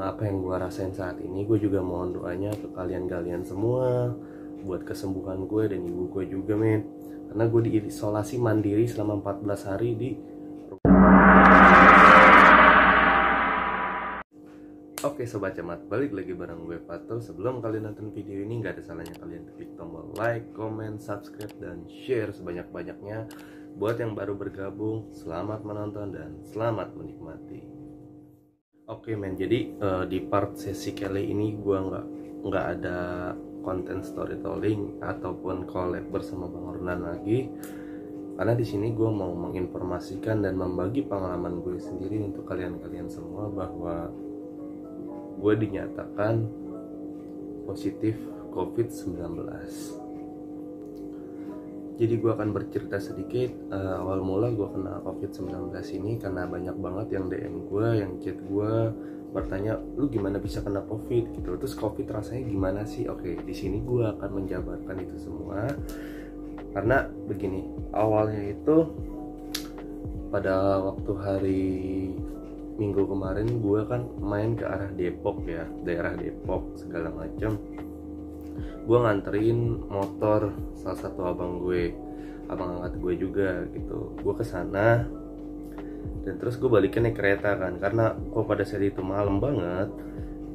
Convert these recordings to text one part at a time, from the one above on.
apa yang gue rasain saat ini. Gue juga mohon doanya ke kalian semua buat kesembuhan gue dan ibu gue juga, men. Karena gue diisolasi mandiri selama 14 hari di. Oke Sobat Cemat, balik lagi bareng gue Fatul. Sebelum kalian nonton video ini, gak ada salahnya kalian klik tombol like, comment, subscribe, dan share sebanyak-banyaknya. Buat yang baru bergabung, selamat menonton dan selamat menikmati. Oke men, jadi di part sesi kali ini gue nggak ada konten storytelling ataupun collab bersama Bang Ronan lagi. Karena di sini gue mau menginformasikan dan membagi pengalaman gue sendiri untuk kalian semua bahwa gue dinyatakan positif COVID-19. Jadi gue akan bercerita sedikit. Awal mula gue kena COVID-19 ini karena banyak banget yang DM gue, yang chat gue bertanya, lu gimana bisa kena COVID gitu. Terus COVID rasanya gimana sih? Oke, di sini gue akan menjabarkan itu semua. Karena begini, awalnya itu pada waktu hari Minggu kemarin gue kan main ke arah Depok ya, daerah Depok segala macam. Gue nganterin motor salah satu abang angkat gue juga gitu. Gue kesana dan terus gue balikin naik kereta kan, karena pada saat itu malam banget.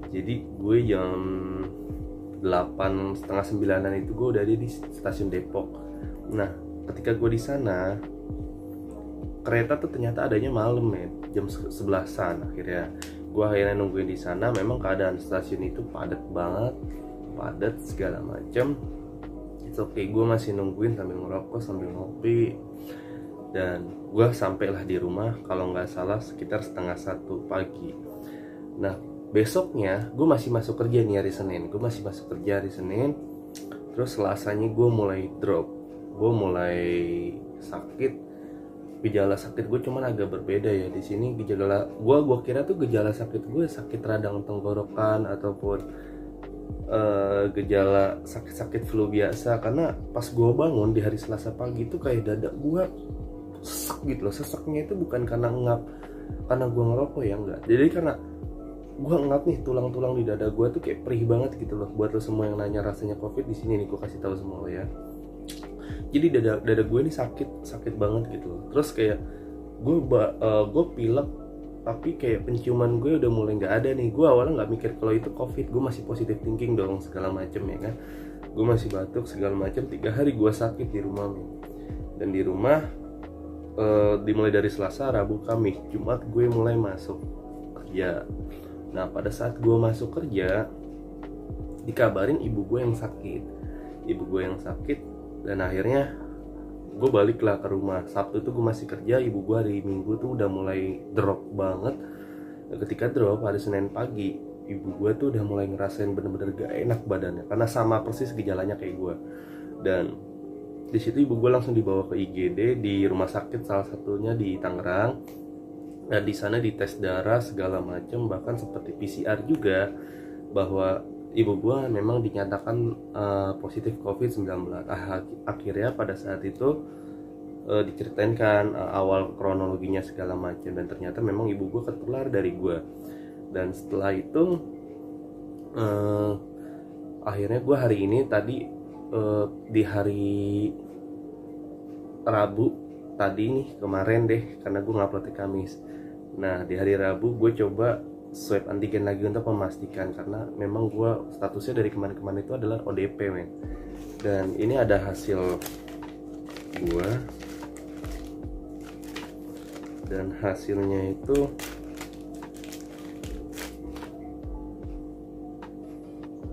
Jadi gue jam 8, setengah 9-an itu gue udah ada di stasiun Depok. Nah ketika gue di sana, kereta tuh ternyata adanya malam men, jam 11-an. Akhirnya gue nungguin di sana. Memang keadaan stasiun itu padat banget, padat segala macam. It's okay, gue masih nungguin sambil ngerokok sambil ngopi. Dan gue sampailah di rumah kalau nggak salah sekitar 12:30 pagi. Nah besoknya gue masih masuk kerja nih hari Senin. Gue masih masuk kerja hari Senin. Terus Selasanya gue mulai drop, gue mulai sakit. Gejala sakit gue cuman agak berbeda ya. Di sini gejala gue kira tuh gejala sakit gue sakit radang tenggorokan ataupun gejala sakit flu biasa. Karena pas gue bangun di hari Selasa pagi itu kayak dada gue sesak gitu loh. Sesaknya itu bukan karena ngap, karena gue ngerokok ya, enggak. Jadi karena gue ngap nih, tulang-tulang di dada gue tuh kayak perih banget gitu loh. Buat lo semua yang nanya rasanya COVID, di sini nih gue kasih tahu semua lo ya. Jadi dada gue ini sakit banget gitu loh. Terus kayak gue pilek, tapi kayak penciuman gue udah mulai nggak ada nih. Gue awalnya nggak mikir kalau itu COVID, gue masih positive thinking dong segala macem ya kan. Gue masih batuk segala macem. 3 hari gue sakit di rumah nih. Dan di rumah dimulai dari Selasa, Rabu, Kamis, Jumat gue mulai masuk kerja. Nah pada saat gue masuk kerja, dikabarin ibu gue yang sakit. Dan akhirnya gue baliklah ke rumah. Sabtu tuh gue masih kerja, ibu gue hari Minggu tuh udah mulai drop banget. Dan ketika drop hari Senin pagi, ibu gue tuh udah mulai ngerasain bener-bener gak enak badannya, karena sama persis gejalanya kayak gue. Dan di situ ibu gue langsung dibawa ke IGD di rumah sakit, salah satunya di Tangerang. Dan di sana dites darah segala macam, bahkan seperti PCR juga, bahwa ibu gue memang dinyatakan positif COVID-19. Akhirnya pada saat itu diceritakan awal kronologinya segala macam, dan ternyata memang ibu gue ketular dari gue. Dan setelah itu akhirnya gue hari ini tadi di hari Rabu tadi nih kemarin deh, karena gue ngupload di Kamis. Nah di hari Rabu gue coba swab antigen lagi untuk memastikan, karena memang gue statusnya dari kemarin-kemarin itu adalah ODP men. Dan ini ada hasil gue, dan hasilnya itu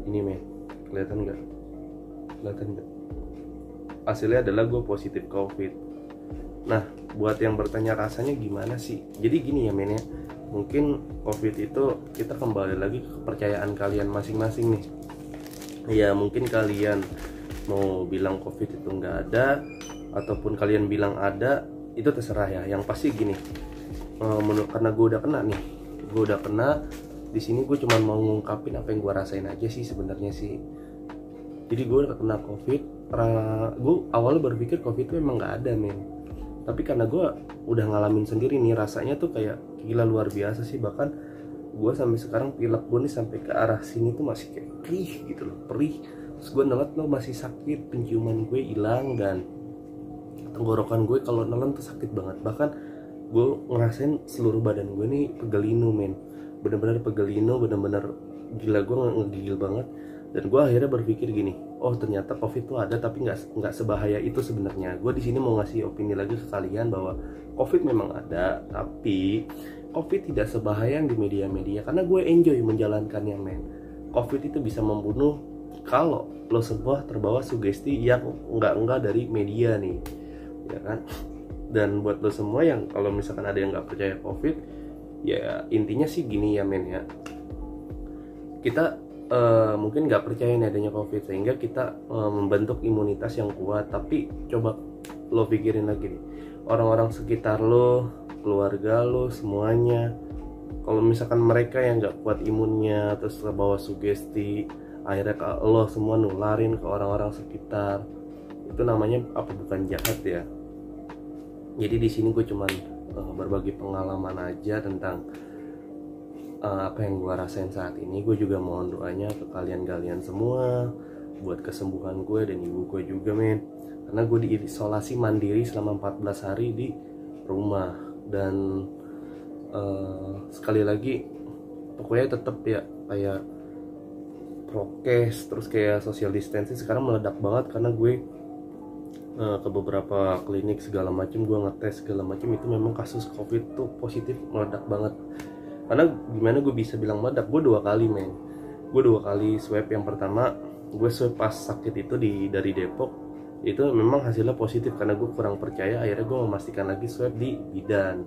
ini men, kelihatan nggak? Hasilnya adalah gue positif COVID. Nah buat yang bertanya rasanya gimana sih, jadi gini ya men ya, mungkin COVID itu kita kembali lagi ke kepercayaan kalian masing-masing nih. Ya mungkin kalian mau bilang COVID itu nggak ada, ataupun kalian bilang ada, itu terserah ya. Yang pasti gini, karena gue udah kena di sini, gue cuma mau ngungkapin apa yang gue rasain aja sih sebenarnya sih. Jadi gue udah kena COVID. Gue awalnya berpikir COVID itu emang nggak ada men, tapi karena gue udah ngalamin sendiri nih, rasanya tuh kayak gila luar biasa sih. Bahkan gue sampai sekarang pilek gue nih sampai ke arah sini tuh masih kayak perih gitu loh, perih. Terus gue nelan tuh masih sakit, penciuman gue hilang, dan tenggorokan gue kalau nelan tuh sakit banget. Bahkan gue ngerasain seluruh badan gue nih pegelinu men, bener-bener pegelinu, bener-bener gila, gue ngegigil banget. Dan gue akhirnya berpikir gini, oh ternyata covid tuh ada tapi nggak sebahaya itu sebenarnya. Gue di sini mau ngasih opini lagi ke kalian bahwa covid memang ada, tapi covid tidak sebahaya yang di media-media, karena gue enjoy menjalankannya men. Covid itu bisa membunuh kalau lo semua terbawa sugesti yang enggak dari media nih, ya kan. Dan buat lo semua yang kalau misalkan ada yang nggak percaya covid, ya intinya sih gini ya men ya, kita mungkin nggak percaya nih adanya covid sehingga kita membentuk imunitas yang kuat. Tapi coba lo pikirin lagi nih, orang-orang sekitar lo, keluarga lo, semuanya, kalau misalkan mereka yang nggak kuat imunnya terus terbawa sugesti, akhirnya ke lo semua nularin ke orang-orang sekitar, itu namanya apa bukan jahat ya. Jadi di sini gue cuman berbagi pengalaman aja tentang apa yang gue rasain saat ini. Gue juga mohon doanya ke kalian semua buat kesembuhan gue dan ibu gue juga men, karena gue diisolasi mandiri selama 14 hari di rumah. Dan sekali lagi pokoknya tetap ya kayak prokes, terus kayak social distancing sekarang meledak banget, karena gue ke beberapa klinik segala macam, gue ngetes segala macam, itu memang kasus covid tuh positif meledak banget. Karena gimana gue bisa bilang meledak, gue 2 kali men, gue 2 kali swab. Yang pertama gue swab pas sakit itu dari Depok, itu memang hasilnya positif. Karena gue kurang percaya, akhirnya gue memastikan lagi swab di bidan,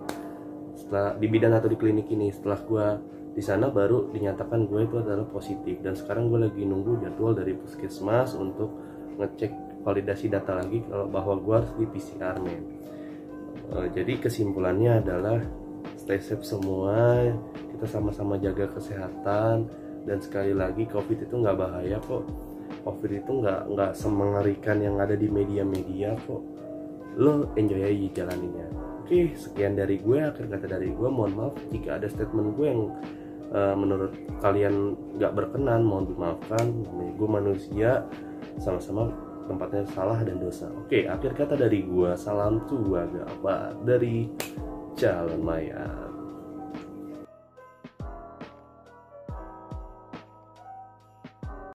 setelah di bidan atau di klinik ini. Setelah gue di sana baru dinyatakan gue itu adalah positif, dan sekarang gue lagi nunggu jadwal dari puskesmas untuk ngecek validasi data lagi kalau bahwa gue harus di PCR men. Jadi kesimpulannya adalah stay safe semua, kita sama-sama jaga kesehatan. Dan sekali lagi covid itu nggak bahaya kok, covid itu nggak semengerikan yang ada di media-media kok, lo enjoy aja jalaninnya. Oke, sekian dari gue, akhir kata dari gue. Mohon maaf jika ada statement gue yang menurut kalian nggak berkenan, mohon dimaafkan. Gue manusia, sama-sama tempatnya salah dan dosa. Oke, akhir kata dari gue, salam tua gak apa dari Jalan Maya.